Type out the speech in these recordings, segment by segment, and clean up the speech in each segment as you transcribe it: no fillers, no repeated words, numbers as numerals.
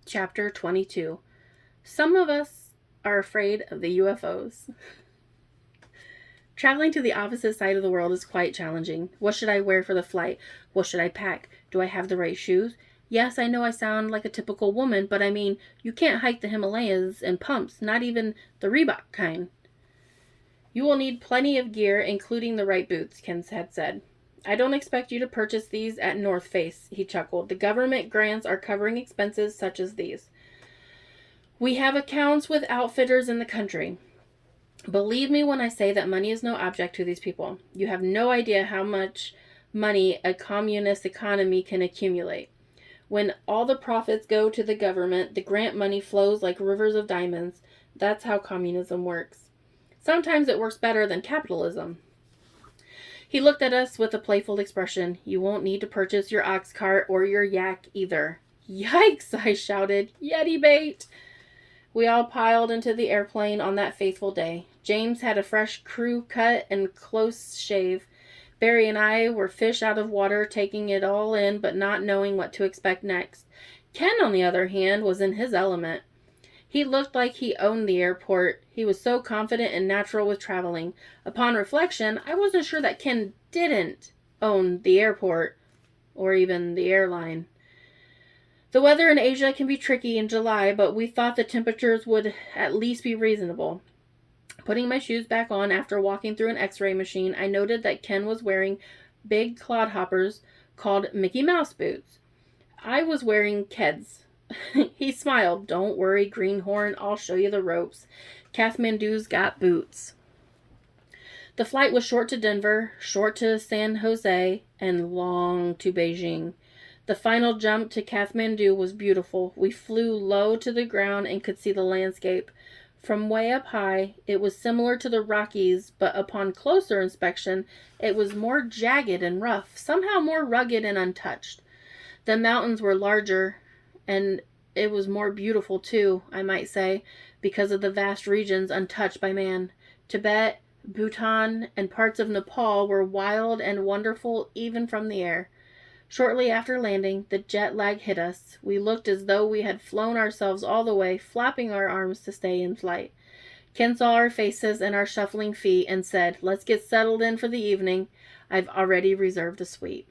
Chapter 22. Some of us are afraid of the UFOs. Traveling to the opposite side of the world is quite challenging. What should I wear for the flight? What should I pack? Do I have the right shoes? Yes, I know I sound like a typical woman, but I mean, you can't hike the Himalayas in pumps, not even the Reebok kind. You will need plenty of gear, including the right boots, Ken had said. I don't expect you to purchase these at North Face, he chuckled. The government grants are covering expenses such as these. We have accounts with outfitters in the country. Believe me when I say that money is no object to these people. You have no idea how much money a communist economy can accumulate. When all the profits go to the government, the grant money flows like rivers of diamonds. That's how communism works. Sometimes it works better than capitalism. He looked at us with a playful expression. You won't need to purchase your ox cart or your yak either. Yikes, I shouted. Yeti bait! We all piled into the airplane on that faithful day. James had a fresh crew cut and close shave. Barry and I were fish out of water, taking it all in but not knowing what to expect next. Ken, on the other hand, was in his element. He looked like he owned the airport. He was so confident and natural with traveling. Upon reflection, I wasn't sure that Ken didn't own the airport or even the airline. The weather in Asia can be tricky in July, but we thought the temperatures would at least be reasonable. Putting my shoes back on after walking through an x-ray machine, I noted that Ken was wearing big clodhoppers called Mickey Mouse boots. I was wearing Keds. He smiled. Don't worry, Greenhorn, I'll show you the ropes. Kathmandu's got boots. The flight was short to Denver, short to San Jose, and long to Beijing. The final jump to Kathmandu was beautiful. We flew low to the ground and could see the landscape. From way up high, it was similar to the Rockies, but upon closer inspection, it was more jagged and rough, somehow more rugged and untouched. The mountains were larger, and it was more beautiful too, I might say, because of the vast regions untouched by man. Tibet, Bhutan, and parts of Nepal were wild and wonderful even from the air. Shortly after landing, the jet lag hit us. We looked as though we had flown ourselves all the way, flapping our arms to stay in flight. Ken saw our faces and our shuffling feet and said, "Let's get settled in for the evening. I've already reserved a suite."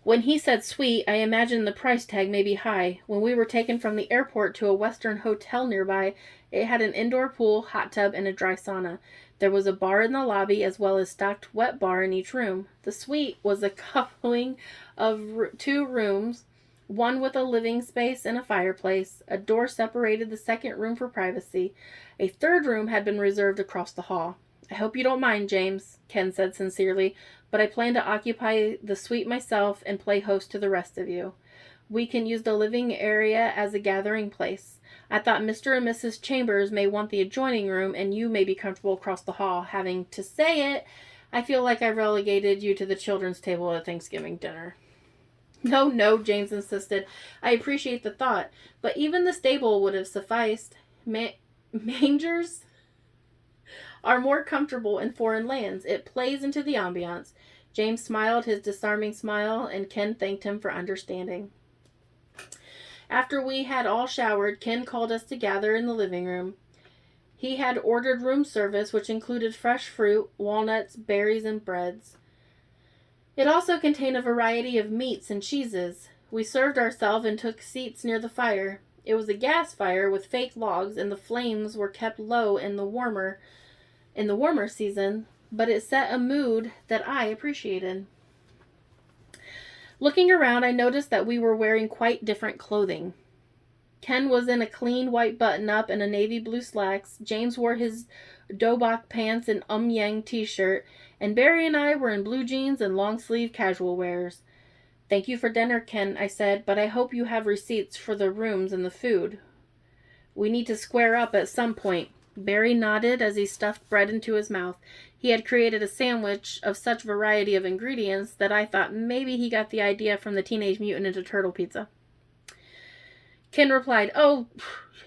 When he said suite, I imagined the price tag may be high. When we were taken from the airport to a Western hotel nearby, it had an indoor pool, hot tub, and a dry sauna. There was a bar in the lobby as well as stocked wet bar in each room. The suite was a coupling of two rooms, one with a living space and a fireplace. A door separated the second room for privacy. A third room had been reserved across the hall. I hope you don't mind, James, Ken said sincerely, but I plan to occupy the suite myself and play host to the rest of you. We can use the living area as a gathering place. I thought Mr. and Mrs. Chambers may want the adjoining room, and you may be comfortable across the hall. Having to say it, I feel like I relegated you to the children's table at Thanksgiving dinner. No, James insisted. I appreciate the thought, but even the stable would have sufficed. Mangers are more comfortable in foreign lands. It plays into the ambiance. James smiled his disarming smile, and Ken thanked him for understanding. After we had all showered, Ken called us to gather in the living room. He had ordered room service, which included fresh fruit, walnuts, berries, and breads. It also contained a variety of meats and cheeses. We served ourselves and took seats near the fire. It was a gas fire with fake logs, and the flames were kept low in the warmer season, but it set a mood that I appreciated. Looking around, I noticed that we were wearing quite different clothing. Ken was in a clean white button-up and a navy blue slacks. James wore his dobok pants and Yang t-shirt, and Barry and I were in blue jeans and long-sleeve casual wears. "Thank you for dinner, Ken," I said, "but I hope you have receipts for the rooms and the food. We need to square up at some point." Barry nodded as he stuffed bread into his mouth. He had created a sandwich of such variety of ingredients that I thought maybe he got the idea from the Teenage Mutant Ninja Turtle pizza. Ken replied, "Oh,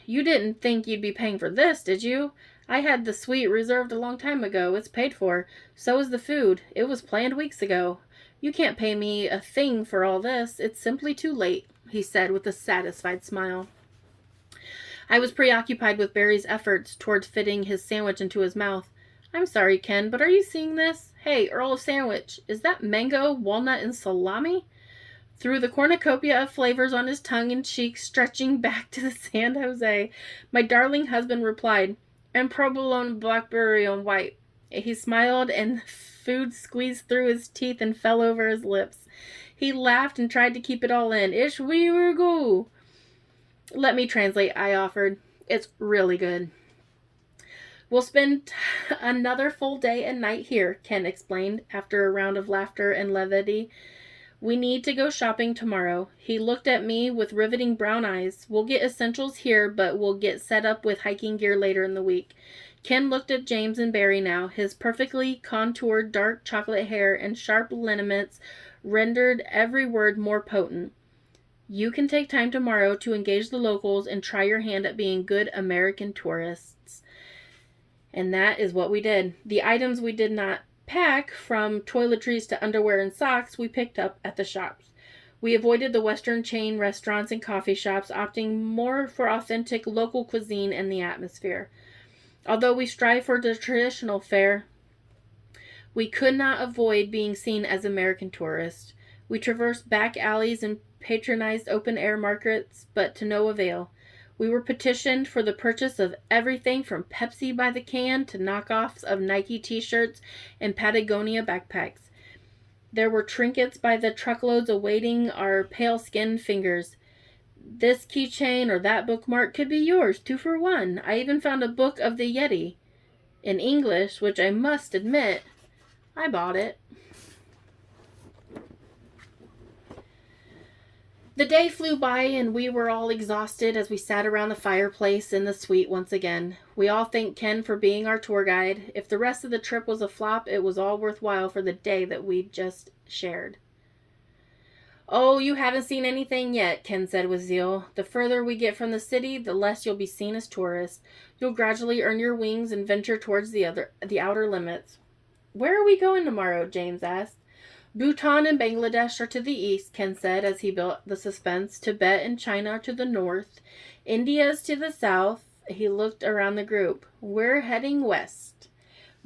you didn't think you'd be paying for this, did you? I had the suite reserved a long time ago. It's paid for. So is the food. It was planned weeks ago. You can't pay me a thing for all this. It's simply too late, he said with a satisfied smile. I was preoccupied with Barry's efforts towards fitting his sandwich into his mouth. I'm sorry, Ken, but are you seeing this? Hey, Earl of Sandwich, is that mango, walnut, and salami? Through the cornucopia of flavors on his tongue and cheeks, stretching back to the San Jose, my darling husband replied, and provolone, blackberry on white. He smiled, and food squeezed through his teeth and fell over his lips. He laughed and tried to keep it all in. Ich will go. Let me translate, I offered. It's really good. We'll spend another full day and night here, Ken explained, after a round of laughter and levity. We need to go shopping tomorrow. He looked at me with riveting brown eyes. We'll get essentials here, but we'll get set up with hiking gear later in the week. Ken looked at James and Barry now. His perfectly contoured dark chocolate hair and sharp lineaments rendered every word more potent. You can take time tomorrow to engage the locals and try your hand at being good American tourists. And that is what we did. The items we did not pack, from toiletries to underwear and socks, we picked up at the shops. We avoided the Western chain restaurants and coffee shops, opting more for authentic local cuisine and the atmosphere. Although we strive for the traditional fare, we could not avoid being seen as American tourists. We traversed back alleys and patronized open-air markets, but to no avail. We were petitioned for the purchase of everything from Pepsi by the can to knockoffs of Nike t-shirts and Patagonia backpacks. There were trinkets by the truckloads awaiting our pale-skinned fingers. This keychain or that bookmark could be yours, 2 for 1. I even found a book of the Yeti in English, which I must admit, I bought it. The day flew by and we were all exhausted as we sat around the fireplace in the suite once again. We all thanked Ken for being our tour guide. If the rest of the trip was a flop, it was all worthwhile for the day that we just shared. Oh, you haven't seen anything yet, Ken said with zeal. The further we get from the city, the less you'll be seen as tourists. You'll gradually earn your wings and venture towards the outer limits. Where are we going tomorrow? James asked. Bhutan and Bangladesh are to the east, Ken said as he built the suspense. Tibet and China are to the north. India is to the south. He looked around the group. We're heading west.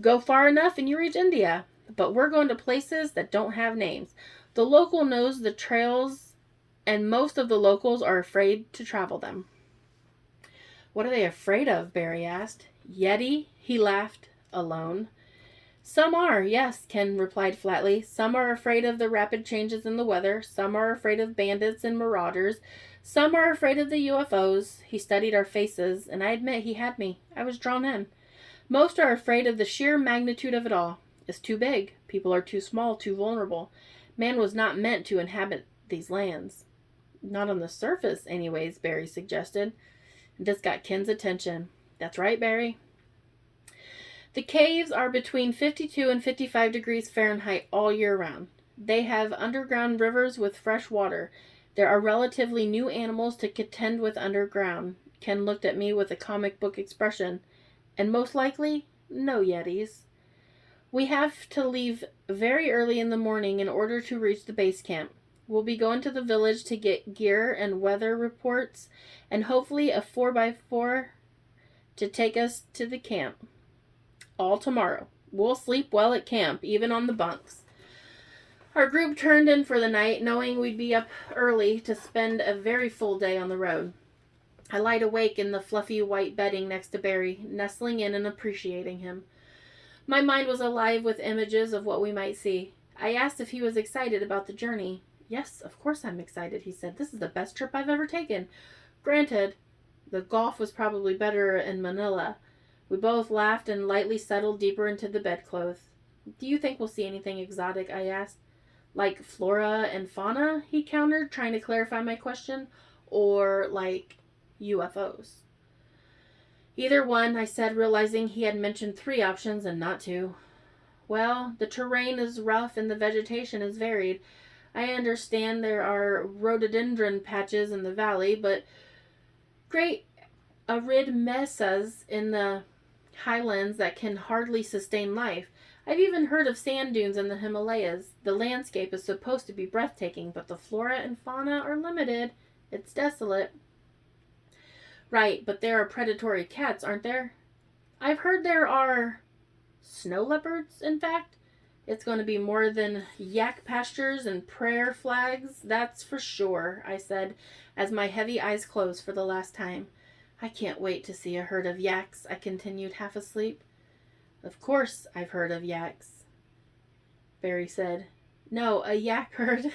Go far enough and you reach India. But we're going to places that don't have names. The local knows the trails, and most of the locals are afraid to travel them. What are they afraid of? Barry asked. Yeti? He laughed. Alone. Some are, yes, Ken replied flatly. Some are afraid of the rapid changes in the weather. Some are afraid of bandits and marauders. Some are afraid of the UFOs. He studied our faces, and I admit he had me. I was drawn in. Most are afraid of the sheer magnitude of it all. It's too big. People are too small, too vulnerable. Man was not meant to inhabit these lands. Not on the surface, anyways, Barry suggested. This got Ken's attention. That's right, Barry. The caves are between 52 and 55 degrees Fahrenheit all year round. They have underground rivers with fresh water. There are relatively new animals to contend with underground. Ken looked at me with a comic book expression. And most likely, no Yetis. We have to leave very early in the morning in order to reach the base camp. We'll be going to the village to get gear and weather reports, and hopefully a 4x4 to take us to the camp. All tomorrow. We'll sleep well at camp, even on the bunks. Our group turned in for the night, knowing we'd be up early to spend a very full day on the road. I lied awake in the fluffy white bedding next to Barry, nestling in and appreciating him. My mind was alive with images of what we might see. I asked if he was excited about the journey. Yes, of course I'm excited, he said. This is the best trip I've ever taken. Granted, the golf was probably better in Manila. We both laughed and lightly settled deeper into the bedclothes. Do you think we'll see anything exotic? I asked. Like flora and fauna, he countered, trying to clarify my question. Or like UFOs. Either one, I said, realizing he had mentioned 3 options and not 2. Well, the terrain is rough and the vegetation is varied. I understand there are rhododendron patches in the valley, but great arid mesas in the highlands that can hardly sustain life. I've even heard of sand dunes in the Himalayas. The landscape is supposed to be breathtaking, but the flora and fauna are limited. It's desolate. Right, but there are predatory cats, aren't there? I've heard there are snow leopards, in fact. It's going to be more than yak pastures and prayer flags, that's for sure, I said, as my heavy eyes closed for the last time. I can't wait to see a herd of yaks, I continued, half asleep. Of course I've heard of yaks, Barry said. No, a yak herd.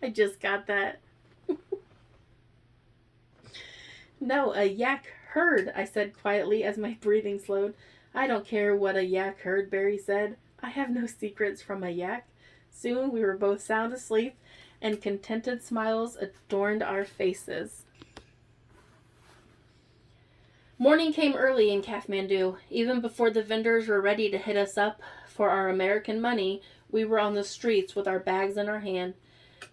I just got that. No, a yak herd, I said quietly as my breathing slowed. I don't care what a yak herd, Barry said. I have no secrets from a yak. Soon we were both sound asleep, and contented smiles adorned our faces. Morning came early in Kathmandu. Even before the vendors were ready to hit us up for our American money, we were on the streets with our bags in our hand.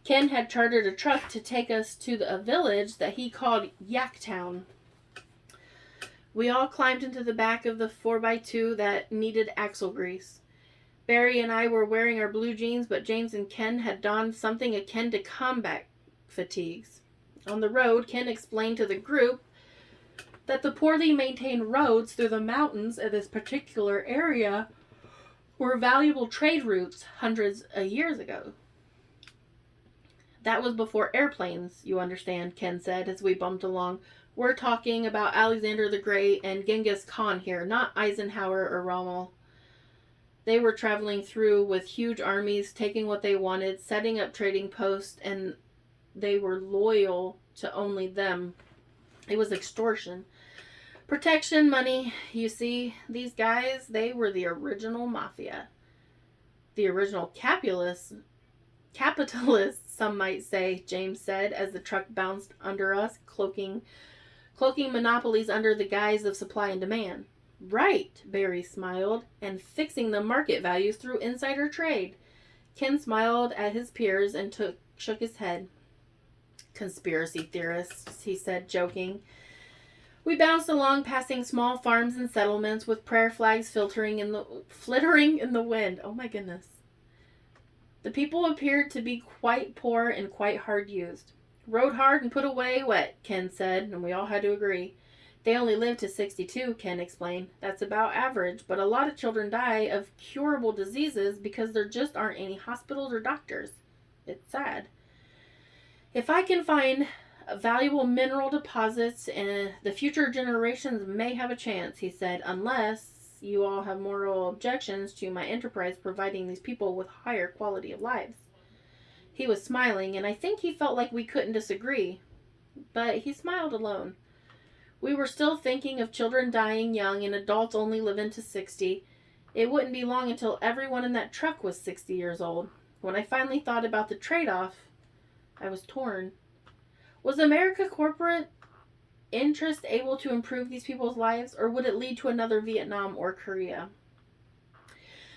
Ken had chartered a truck to take us to a village that he called Yaktown. We all climbed into the back of the 4x2 that needed axle grease. Barry and I were wearing our blue jeans, but James and Ken had donned something akin to combat fatigues. On the road, Ken explained to the group that the poorly maintained roads through the mountains of this particular area were valuable trade routes hundreds of years ago. That was before airplanes, you understand, Ken said as we bumped along. We're talking about Alexander the Great and Genghis Khan here, not Eisenhower or Rommel. They were traveling through with huge armies, taking what they wanted, setting up trading posts, and they were loyal to only them. It was extortion. Protection, money. You see, these guys, they were the original mafia. The original capitalists, some might say, James said as the truck bounced under us, cloaking monopolies under the guise of supply and demand. Right, Barry smiled, and fixing the market values through insider trade. Ken smiled at his peers and shook his head. Conspiracy theorists, he said, joking. We bounced along, passing small farms and settlements with prayer flags flittering in the wind. Oh my goodness. The people appeared to be quite poor and quite hard used. Rode hard and put away wet, Ken said, and we all had to agree. They only lived to 62, Ken explained. That's about average, but a lot of children die of curable diseases because there just aren't any hospitals or doctors. It's sad. If I can find valuable mineral deposits, the future generations may have a chance, he said, unless you all have moral objections to my enterprise providing these people with higher quality of lives. He was smiling, and I think he felt like we couldn't disagree. But he smiled alone. We were still thinking of children dying young and adults only living to 60. It wouldn't be long until everyone in that truck was 60 years old. When I finally thought about the trade-off, I was torn. Was America corporate interest able to improve these people's lives, or would it lead to another Vietnam or Korea?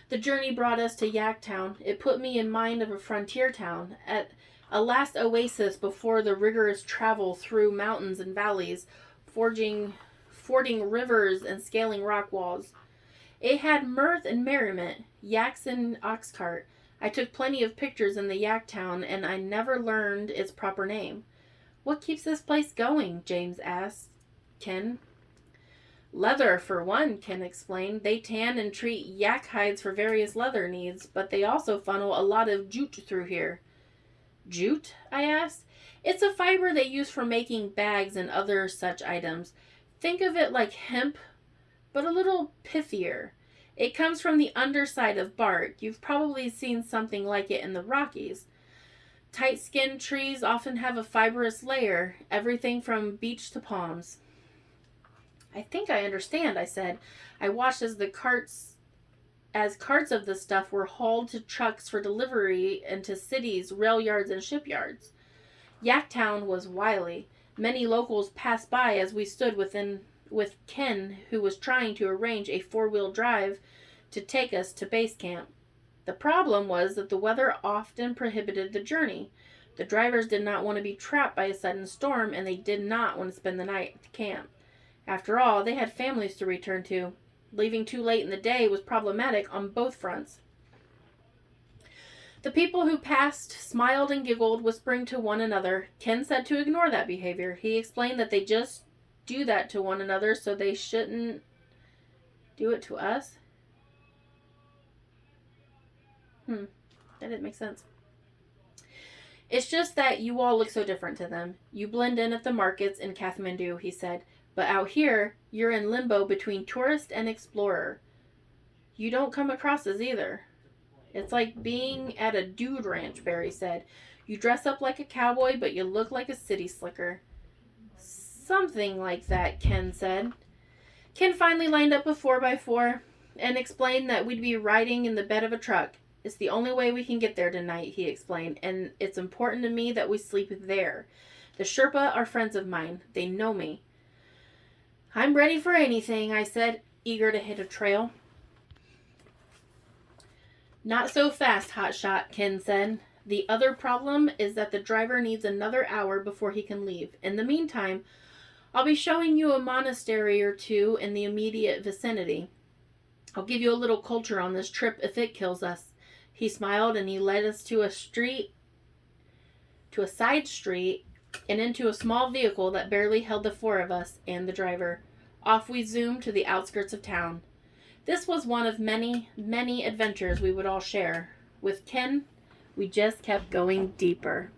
The journey brought us to Yaktown. It put me in mind of a frontier town, at a last oasis before the rigorous travel through mountains and valleys, fording rivers and scaling rock walls. It had mirth and merriment, yaks and ox cart. I took plenty of pictures in the Yaktown, and I never learned its proper name. What keeps this place going? James asked Ken. Leather, for one, Ken explained. They tan and treat yak hides for various leather needs, but they also funnel a lot of jute through here. Jute? I asked. It's a fiber they use for making bags and other such items. Think of it like hemp, but a little pithier. It comes from the underside of bark. You've probably seen something like it in the Rockies. Tight-skinned trees often have a fibrous layer, everything from beech to palms. I think I understand, I said. I watched as carts of the stuff were hauled to trucks for delivery into cities, rail yards, and shipyards. Yaktown was wily. Many locals passed by as we stood with Ken, who was trying to arrange a 4-wheel drive to take us to base camp. The problem was that the weather often prohibited the journey. The drivers did not want to be trapped by a sudden storm, and they did not want to spend the night at the camp. After all, they had families to return to. Leaving too late in the day was problematic on both fronts. The people who passed smiled and giggled, whispering to one another. Ken said to ignore that behavior. He explained that they just do that to one another, so they shouldn't do it to us. That didn't make sense. It's just that you all look so different to them. You blend in at the markets in Kathmandu, he said. But out here, you're in limbo between tourist and explorer. You don't come across as either. It's like being at a dude ranch, Barry said. You dress up like a cowboy, but you look like a city slicker. Something like that, Ken said. Ken finally lined up a 4x4 and explained that we'd be riding in the bed of a truck. It's the only way we can get there tonight, he explained, and it's important to me that we sleep there. The Sherpa are friends of mine. They know me. I'm ready for anything, I said, eager to hit a trail. Not so fast, hotshot, Ken said. The other problem is that the driver needs another hour before he can leave. In the meantime, I'll be showing you a monastery or two in the immediate vicinity. I'll give you a little culture on this trip if it kills us. He smiled and he led us to a side street, and into a small vehicle that barely held the four of us and the driver. Off we zoomed to the outskirts of town. This was one of many, many adventures we would all share. With Ken, we just kept going deeper.